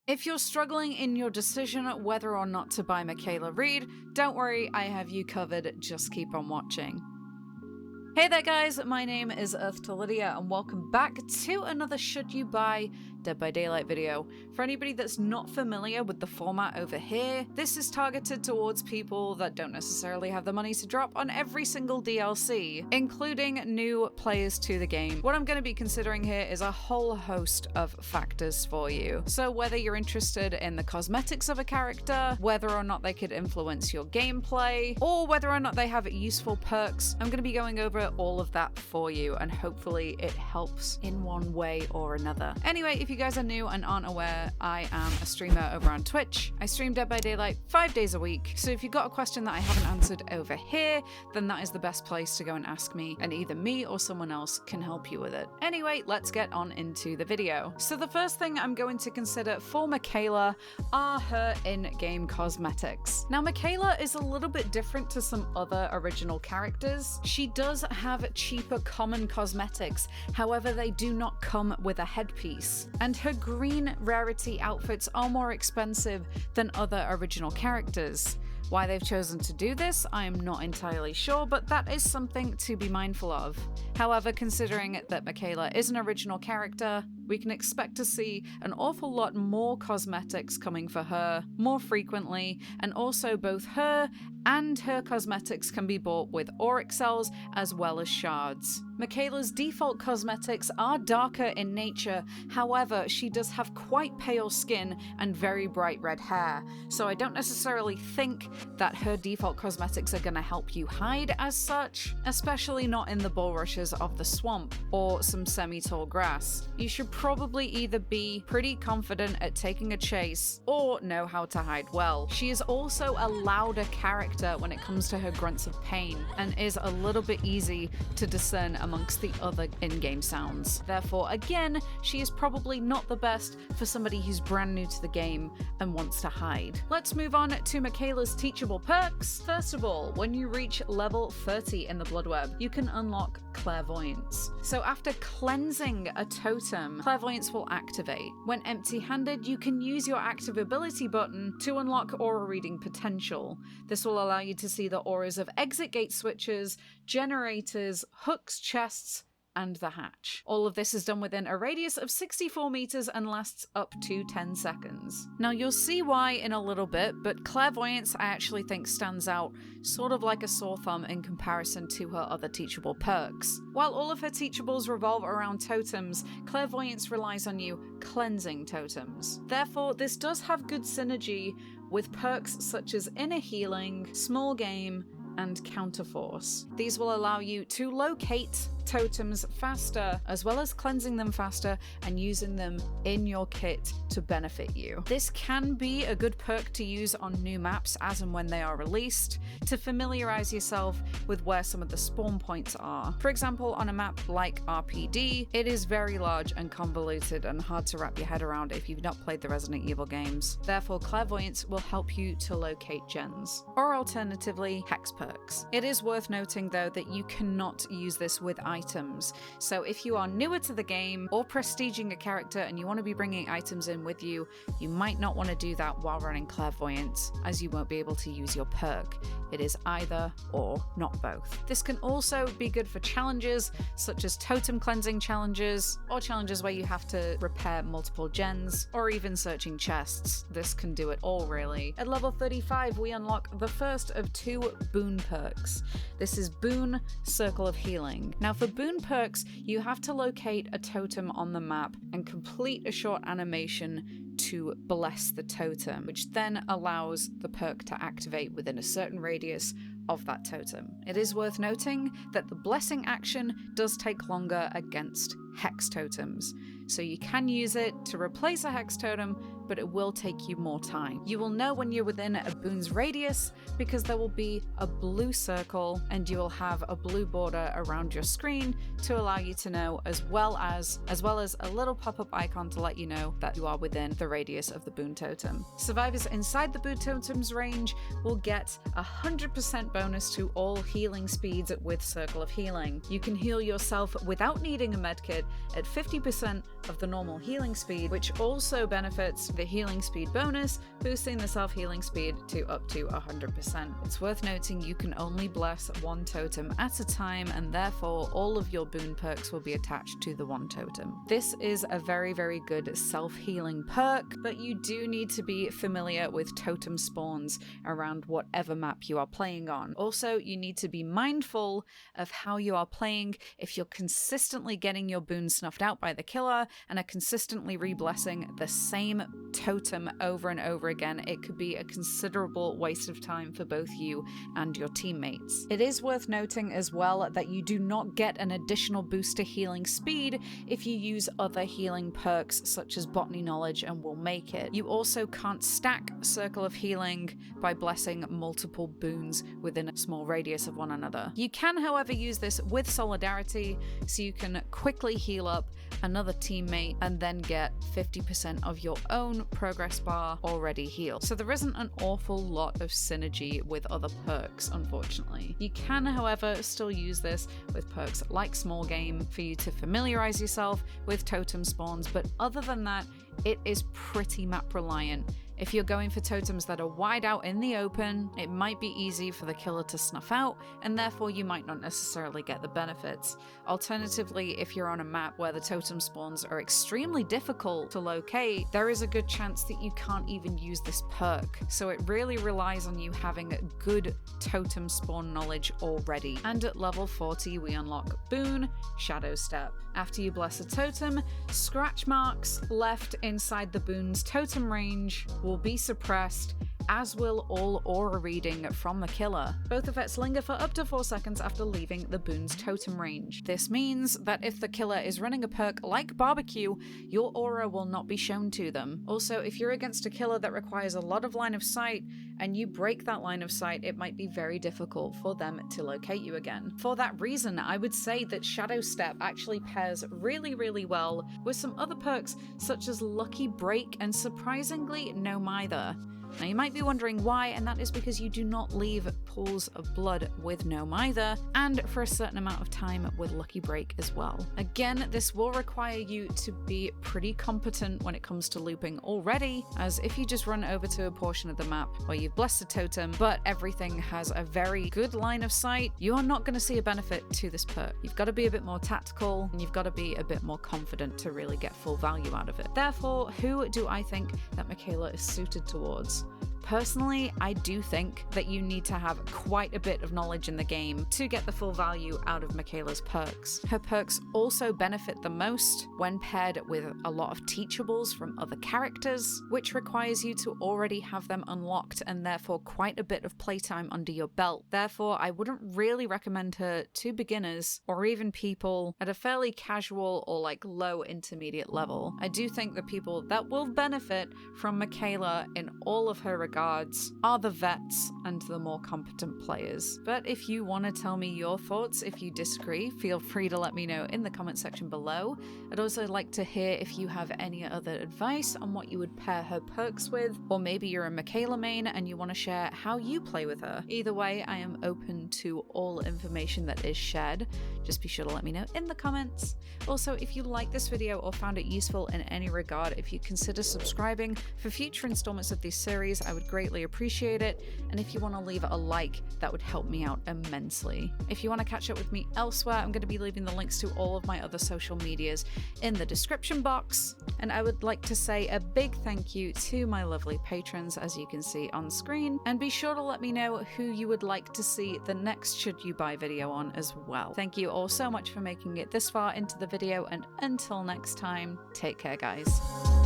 If you're struggling in your decision whether or not to buy Mikaela Reid, don't worry, I have you covered, just keep on watching. Hey there guys, my name is EarthToLydia and welcome back to another Should You Buy Dead by Daylight video. For anybody that's not familiar with the format over here, this is targeted towards people that don't necessarily have the money to drop on every single DLC, including new players to the game. What I'm going to be considering here is a whole host of factors for you. So whether you're interested in the cosmetics of a character, whether or not they could influence your gameplay, or whether or not they have useful perks, I'm going to be going over all of that for you, and hopefully it helps in one way or another. Anyway, if you guys are new and aren't aware, I am a streamer over on Twitch. I stream Dead by Daylight 5 days a week, so if you've got a question that I haven't answered over here, then that is the best place to go and ask me, and either me or someone else can help you with it. Anyway, let's get on into the video. So the first thing I'm going to consider for Mikaela are her in-game cosmetics. Now, Mikaela is a little bit different to some other original characters. She does have cheaper common cosmetics, however they do not come with a headpiece. And her green rarity outfits are more expensive than other original characters. Why they've chosen to do this, I am not entirely sure, but that is something to be mindful of. However, considering that Mikaela is an original character, we can expect to see an awful lot more cosmetics coming for her more frequently, and also both her and her cosmetics can be bought with auric cells as well as shards. Mikaela's default cosmetics are darker in nature, however, she does have quite pale skin and very bright red hair, so I don't necessarily think that her default cosmetics are going to help you hide as such, especially not in the bulrushes of the swamp or some semi-tall grass. You should probably either be pretty confident at taking a chase or know how to hide well. She is also a louder character when it comes to her grunts of pain, and is a little bit easy to discern amongst the other in-game sounds. Therefore, again, she is probably not the best for somebody who's brand new to the game and wants to hide. Let's move on to Mikaela's Teachable Perks. First of all, when you reach level 30 in the Blood Web, you can unlock Clairvoyance. So after cleansing a totem, Clairvoyance will activate. When empty-handed, you can use your active ability button to unlock aura reading potential. This will allow you to see the auras of exit gate switches, generators, hooks, chests, and the hatch. All of this is done within a radius of 64 meters and lasts up to 10 seconds. Now you'll see why in a little bit, but Clairvoyance I actually think stands out sort of like a sore thumb in comparison to her other teachable perks. While all of her teachables revolve around totems, Clairvoyance relies on you cleansing totems. Therefore, this does have good synergy with perks such as Inner Healing, Small Game, and Counterforce. These will allow you to locate totems faster, as well as cleansing them faster and using them in your kit to benefit you. This can be a good perk to use on new maps as and when they are released, to familiarize yourself with where some of the spawn points are. For example, on a map like RPD, it is very large and convoluted and hard to wrap your head around if you've not played the Resident Evil games. Therefore, Clairvoyance will help you to locate gens, or alternatively, hex perks. It is worth noting though that you cannot use this with items. So if you are newer to the game or prestiging a character and you want to be bringing items in with you, you might not want to do that while running Clairvoyance, as you won't be able to use your perk. It is either or, not both. This can also be good for challenges such as totem cleansing challenges, or challenges where you have to repair multiple gens, or even searching chests. This can do it all really. At level 35 we unlock the first of 2 Boon Perks. This is Boon Circle of Healing. Now for Boon Perks, you have to locate a totem on the map and complete a short animation to bless the totem, which then allows the perk to activate within a certain radius of that totem. It is worth noting that the blessing action does take longer against hex totems, so you can use it to replace a hex totem, but it will take you more time. You will know when you're within a boon's radius because there will be a blue circle and you will have a blue border around your screen to allow you to know, as well as a little pop-up icon to let you know that you are within the radius of the boon totem. Survivors inside the boon totem's range will get 100% bonus to all healing speeds with Circle of Healing. You can heal yourself without needing a medkit at 50% of the normal healing speed, which also benefits the healing speed bonus, boosting the self-healing speed to up to 100%. It's worth noting you can only bless one totem at a time, and therefore all of your boon perks will be attached to the one totem. This is a very, very good self-healing perk, but you do need to be familiar with totem spawns around whatever map you are playing on. Also, you need to be mindful of how you are playing. If you're consistently getting your boon snuffed out by the killer and are consistently re-blessing the same totem over and over again, it could be a considerable waste of time for both you and your teammates. It is worth noting as well that you do not get an additional boost to healing speed if you use other healing perks such as Botany Knowledge and Will Make It. You also can't stack Circle of Healing by blessing multiple boons within a small radius of one another. You can, however, use this with Solidarity, so you can quickly heal up another teammate and then get 50% of your own progress bar already healed. So there isn't an awful lot of synergy with other perks, unfortunately. You can, however, still use this with perks like Small Game for you to familiarize yourself with totem spawns, but other than that, it is pretty map reliant. If you're going for totems that are wide out in the open, it might be easy for the killer to snuff out, and therefore you might not necessarily get the benefits. Alternatively, if you're on a map where the totem spawns are extremely difficult to locate, there is a good chance that you can't even use this perk. So it really relies on you having good totem spawn knowledge already. And at level 40, we unlock Boon Shadow Step. After you bless a totem, scratch marks left inside the boon's totem range will be suppressed, as will all aura reading from the killer. Both effects linger for up to 4 seconds after leaving the boon's totem range. This means that if the killer is running a perk like Barbecue, your aura will not be shown to them. Also, if you're against a killer that requires a lot of line of sight and you break that line of sight, it might be very difficult for them to locate you again. For that reason, I would say that Shadow Step actually pairs really, really well with some other perks such as Lucky Break and surprisingly No Mither. Now you might be wondering why, and that is because you do not leave pools of blood with No Mither, and for a certain amount of time with Lucky Break as well. Again, this will require you to be pretty competent when it comes to looping already, as if you just run over to a portion of the map where you've blessed a totem, but everything has a very good line of sight, you are not going to see a benefit to this perk. You've got to be a bit more tactical, and you've got to be a bit more confident to really get full value out of it. Therefore, who do I think that Mikaela is suited towards? Personally, I do think that you need to have quite a bit of knowledge in the game to get the full value out of Mikaela's perks. Her perks also benefit the most when paired with a lot of teachables from other characters, which requires you to already have them unlocked and therefore quite a bit of playtime under your belt. Therefore, I wouldn't really recommend her to beginners or even people at a fairly casual or like low intermediate level. I do think the people that will benefit from Mikaela in all of her regards are the vets and the more competent players. But if you want to tell me your thoughts, if you disagree, feel free to let me know in the comment section below. I'd also like to hear if you have any other advice on what you would pair her perks with, or maybe you're a Mikaela main and you want to share how you play with her. Either way, I am open to all information that is shared. Just be sure to let me know in the comments. Also, if you liked this video or found it useful in any regard, if you consider subscribing for future installments of this series, I would greatly appreciate it, and if you want to leave a like, that would help me out immensely. If you want to catch up with me elsewhere, I'm going to be leaving the links to all of my other social medias in the description box, and I would like to say a big thank you to my lovely patrons, as you can see on screen, and be sure to let me know who you would like to see the next Should You Buy video on as well. Thank you all so much for making it this far into the video, and until next time, take care guys.